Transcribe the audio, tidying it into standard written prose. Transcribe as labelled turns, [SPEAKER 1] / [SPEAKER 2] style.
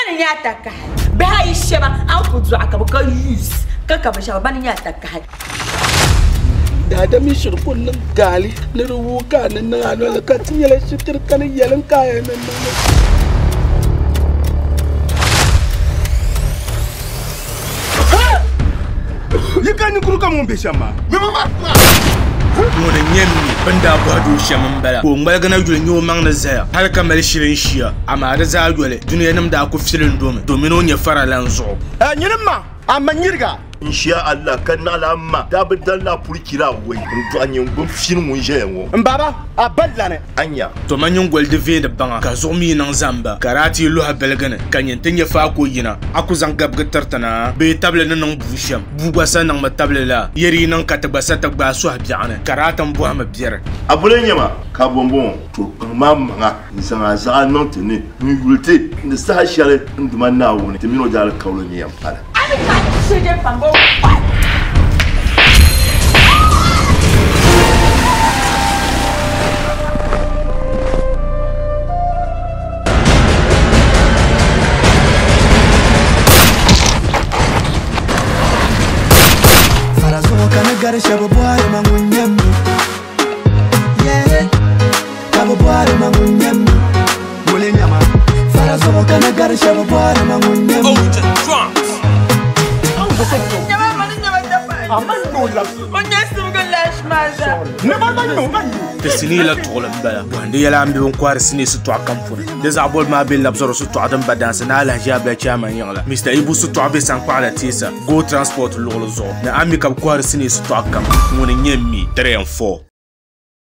[SPEAKER 1] bani nyata kahal bahai sheba anfu zuwa ka baka use kaka ba shaba bani nyata kahal
[SPEAKER 2] da mi shirkun nan gali na ruwuka nan na ano la ka tinyala shikir kan yalan kaya nan
[SPEAKER 3] Yikani kuruka mun be shamba
[SPEAKER 4] Mona nyemmi banda bado shaman bala ko ngalga na jule nyo mang na zaya har kamar shirin shiya amma da za jule duniya nam da ku filin domin on ya fara lanzo
[SPEAKER 3] nyinma amma nyirga insha Allah kan alamma da bidan la purkira wai to anyin bun fin mun je yango mbaba aballa ne anya
[SPEAKER 4] to manyin golde ve da banga ka zo mi nan zamba karati lo habelgane kan yin tin ya fa ko yina aku zan gab tartana be table nan busham bugwa san nan table la yeri nan ka tabasa tabba su habiana karatan bu ama biyar
[SPEAKER 3] abule nyama ka bonbon to mamma zan za non tene ni yulte ne sa share nduma na woni temino dal kawlo ni yam ala
[SPEAKER 1] Sudah panggung.
[SPEAKER 5] Farazoka negara shababuare mangunyem. Yeah. Kababuare mangunyem. Mule nyama. Farazoka negara shababuare mangunyem.
[SPEAKER 4] Oh, the drums. Tesini la tolam bala wande yala ambe on kwar sini su to akampuna des abol ma be labzoro su to adam badansa na la jaba chama yala Mr Ibu su to abe san kwala tisa go transport lolo zo na ami kab kwar sini su to akam mun nyemmi 3 and 4